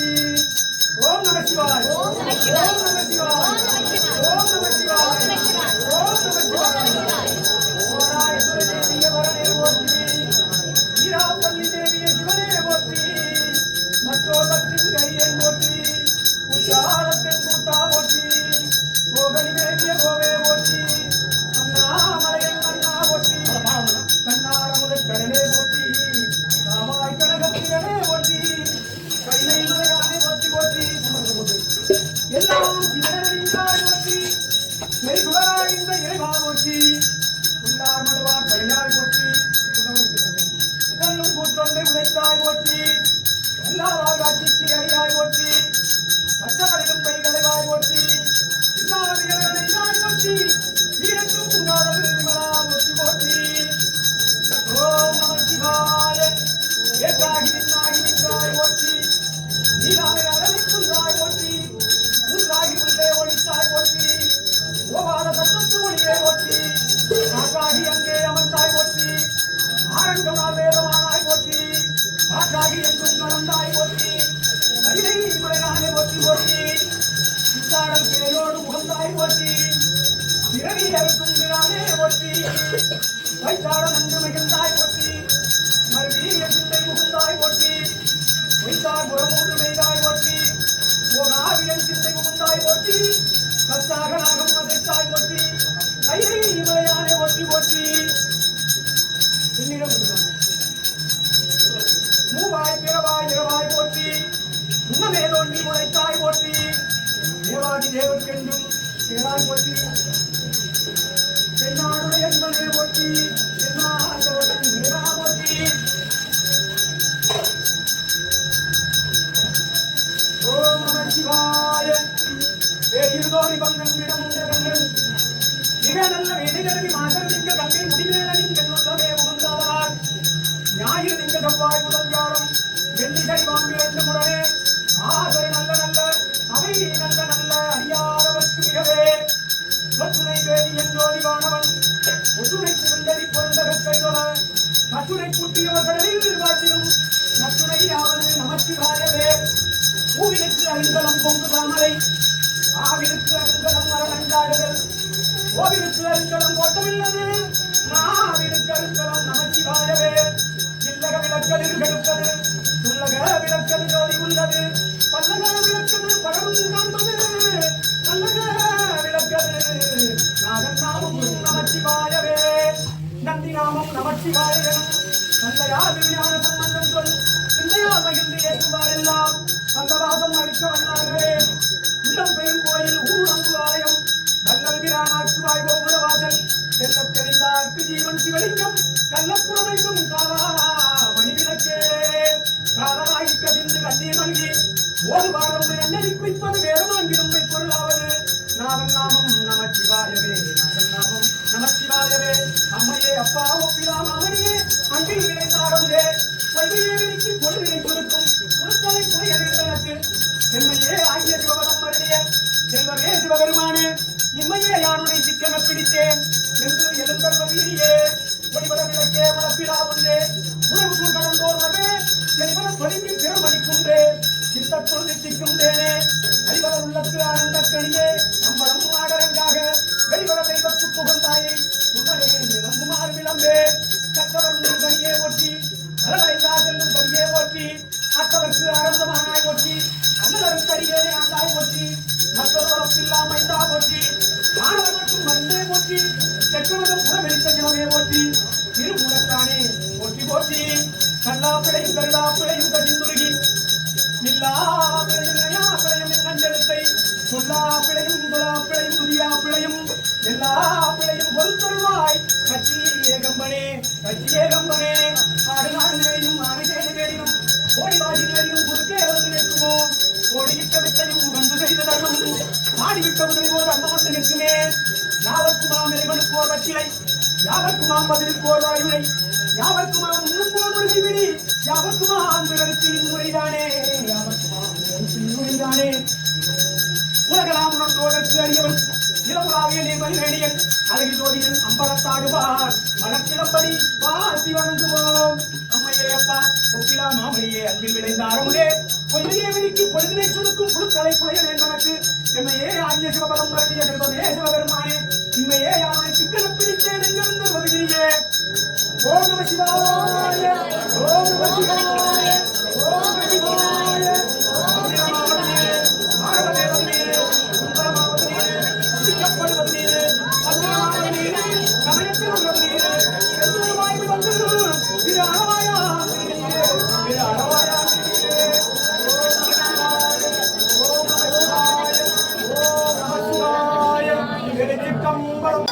போற்றி. ஓம் நம சிவாய். ஓம் நம சிவாய். ஓம் நம சிவாய். ஓம் நம சிவாய். ஓம் நம சிவாய். ஓராயசுர தேவிய வரனே போற்றி. ஈராப்பள்ளி தேவிய சிவனே போற்றி. மற்றோர் பற்றின் கையை போற்றி. உச்சாரத்தின் கூட்டா போற்றி. கோகலி தேவிய கோவே போற்றி. அண்ணாமலையன் அண்ணா போற்றி. கண்ணார முதல் கடலே போற்றி. காவாய் கனகத்திலே போற்றி. கைலை மலையானே போற்றி போற்றி. எல்லாம் சிவனறிந்தாய் போற்றி. மெய்குடராய் இந்த இறைவா போற்றி. உள்ளார் மடுவார் கலையாய் போற்றி. கல்லும் கூற்றொன்றை உழைத்தாய் போற்றி. எல்லாராய் காட்சிக்கு அறியாய் போற்றி. மற்றவரிலும் பைகளைவாய் போற்றி. இல்லாதிகளையாய் போற்றி. ஈரத்தும் உண்டாதது விமலா போற்றி போற்றி. ஓம் நம சிவாய. ஏற்றாகி நின்னாகி நின்றாய் போற்றி. நீராமை அளவிற்குன்றாய் போற்றி. உன்றாகி உள்ளே ஒளித்தாய் போற்றி. ஓவாத சத்தத்து ஒளியே போற்றி. ஆற்றாகி அங்கே அமர்ந்தாய் போற்றி. ஆரங்கமால் வேதமானாய் போற்றி. ஆற்றாகி என்றும் கலந்தாய் போற்றி. கைலை மலையானே போற்றி போற்றி. சித்தாடல் கிளையோடு முகந்தாய் போற்றி. பிறவி அறுக்கும் திரானே போற்றி. வைத்தாட நன்கு மிகுந்தாய் போற்றி. மறுபடிய சிந்தை முகுந்தாய் போற்றி. வைத்தார் புறமூன்று மெய்தாய் போற்றி. ஓகாவியன் சிந்தை முகுந்தாய் போற்றி. கச்சாக நாகம் மதைத்தாய் போற்றி. கைலை மலையானே போற்றி போற்றி. மூவாய் பிறவாய் இரவாய் போற்றி. உன்னமே தோன்றி முளைத்தாய் போற்றி. தேவாதி தேவர்க்கென்றும் தேராய் போற்றி. தென்னாடுடைய சிவனே போற்றி. தென்னாட்டவர்க்கு நேரா போற்றி. ஓம் நம சிவாய. இருதோடி பங்கன் விடமுண்ட கண்கள் மிக நல்ல வேதிகரவி மாசரதிங்க கங்கை முடிமேலனின் கண்ணுள்ளவே முகந்தார். ஞாயிறு திங்க செவ்வாய் முதல் வியாழம் வெள்ளிசை பாம்பு இரண்டு முடனே ஆசரு நல்ல நல்ல அவை நல்ல நல்ல அறியாதவர்க்கு மிகவே சொத்துணை வேதி என்றோதிவானவன் ஒத்துணை சுந்தரி பொருந்த கைதொழ கட்டுரை குட்டியவர் கடலில் வாசிலும் நத்துணையாவது நமச்சிவாயவே. பூவினுக்கு அறிந்தலம் பொங்கு தாமரை. ஆவினுக்கு அறிந்தலம் மரணங்காடுகள். கோவிலுக்கு அருங்கலம் கோட்டமில்லது. நாவினுக்கு அருங்கலம் நமச்சிவாயவே. இல்லக விளக்கதிர் கெடுப்பது. துல்லக விளக்கது ஜோதி உள்ளது. பல்லக விளக்கது பரவும் காண்பது. பல்லக விளக்கது நாகன் நாமம் நமச்சிவாயவே. நந்தி நாமம் நமச்சிவாயனும் தந்தையார் விஞ்ஞான சம்பந்தம் சொல். இந்தையார் மகிழ்ந்து ஏற்றுவாரெல்லாம் பந்தவாசம் அளிக்க வந்தார்களே. உள்ளம் பெரும் கோயில் ஊரம்பு ஆலயம். நல்லவிரானாக்குவாய் கோபுர வாசல். செல்லத் தெரிந்தார்க்கு ஜீவன் சிவலிங்கம். கள்ளப்புறமைக்கும் காலா மணிவிளக்கே. காலராகி கதிர்ந்து கண்ணீர் மல்கி ஒரு வாரம் எண்ணெய் குவிப்பது வேறமாங்கிலும் பொருளாவது. நாதன் நாமம் நமச்சிவாயவே. நாதன் நாமம் நமச்சிவாயவே. அம்மையே அப்பா ஒப்பிலாம் அமணியே அங்கில் விளைந்தாரே. பொய்மையே விரிக்கு பொருளினை கொடுக்கும் உருத்தலை குறை அறிந்தனக்கு. எம்மையே ஆகிய சிவபதம் மருளிய செல்வமே சிவபெருமானே. இம்மையே யானுனை சிக்கன பிடித்தேன் என்று எழுந்தர்வ வீரியே. ஒளிபட விளக்கே மலப்பிலா ஒன்றே. உணவுக்குள் கடந்தோர்வமே செல்வன தொலைங்கி திறமணிக்குன்றே. சித்தத்துள் நித்திக்கும் தேனே. அடிபல உள்ளத்து ஆனந்த கணியே. நம்பரம் ஆடரங்காக வெளிவர தெய்வத்து புகழ்ந்தாயை உடனே நிலங்குமாறு விளம்பே. கற்றவர் கனியே ஒற்றி அலலைந்தா செல்லும் கனியே ஒற்றி. அத்தவர்க்கு ஆரம்பமானாய் ஒற்றி. அண்ணலருக்கு அடியேனே ஆண்டாய் ஒற்றி. மற்றொருவரப்பில்லா மைந்தா போற்றி. மாணவர் மற்றும் மருந்தே போற்றி. செற்றவரும் புறமெளித்த சிவமே போற்றி. திருமூலத்தானே போற்றி போற்றி. கல்லா பிழையும் கருடா பிழையும் கடிந்துருகி. நில்லா பிழையும் நயா பிழையும் நஞ்செழுத்தை. சொல்லா பிழையும் தொழா பிழையும் புதியா பிழையும் எல்லா பிழையும் பொறுத்தருவாய். கட்சி ஏகம்பனே கட்சி ஏகம்பனே. ஆடுநாடு நேரியும் ஆணைசேனை வேடினும் ஓடிவாடி நேரியும் குறுக்கே வந்து நிற்குமோ. ஓடிவிட்ட வித்தையும் வந்து செய்த தர்மமும் ஆடிவிட்ட முதலி போது அன்பமந்து நிற்குமே. யாவர்க்குமாம் இறைவனுக்கோர் வச்சிலை. யாவர்க்குமாம் பதிலுக்கோர் வாயுரை. யாவர்க்குமாம் முன்னுக்கோர் முருகை விடி. யாவர்க்குமாம் பிறருக்கு இன்முறைதானே. யாவர்க்குமாம் பிறருக்கு இன்முறைதானே. உலகலாம் உணர்ந்தோதற்கு அறியவன் நிலவுலாவிய நீர்மணிவேணியன் அழகில் ஜோதியன் அம்பலத்தாடுவார் மலர்ச்சிலம்படி வாழ்த்தி வணங்குவோம். அம்மையே அப்பா முக்கிலா மாமணியே அன்பில் விளைந்த அறமுதே பொய்மையே விதிக்கு பொழுதினை சுருக்கும் புழுக்களை புலையனே தனக்கு எம்மையே ஆகிய சிவபதம் வருடிய செல்வமே சிவபெருமானே இம்மையே யானை சிக்கன பிடித்தேன் எங்கிருந்து வருகிறீரே ஓம் நம சிவாய ஓம் நம சிவாய ஓம் நம சிவாய ஓம் நம ஆரவதே சுந்தரமாவதே சிக்கப்படுவதே அந்தரமாவதே சமயத்தில் உள்ளதே எல்லோருமாய் வந்து திரு அளவாயா திரு அளவாயா ஓம் நம சிவாய ஓம் நம சிவாய திருச்சிற்றம்பலம்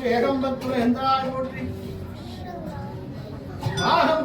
ஏகம்பத்துரை எந்தாய் போற்றி ஆகம்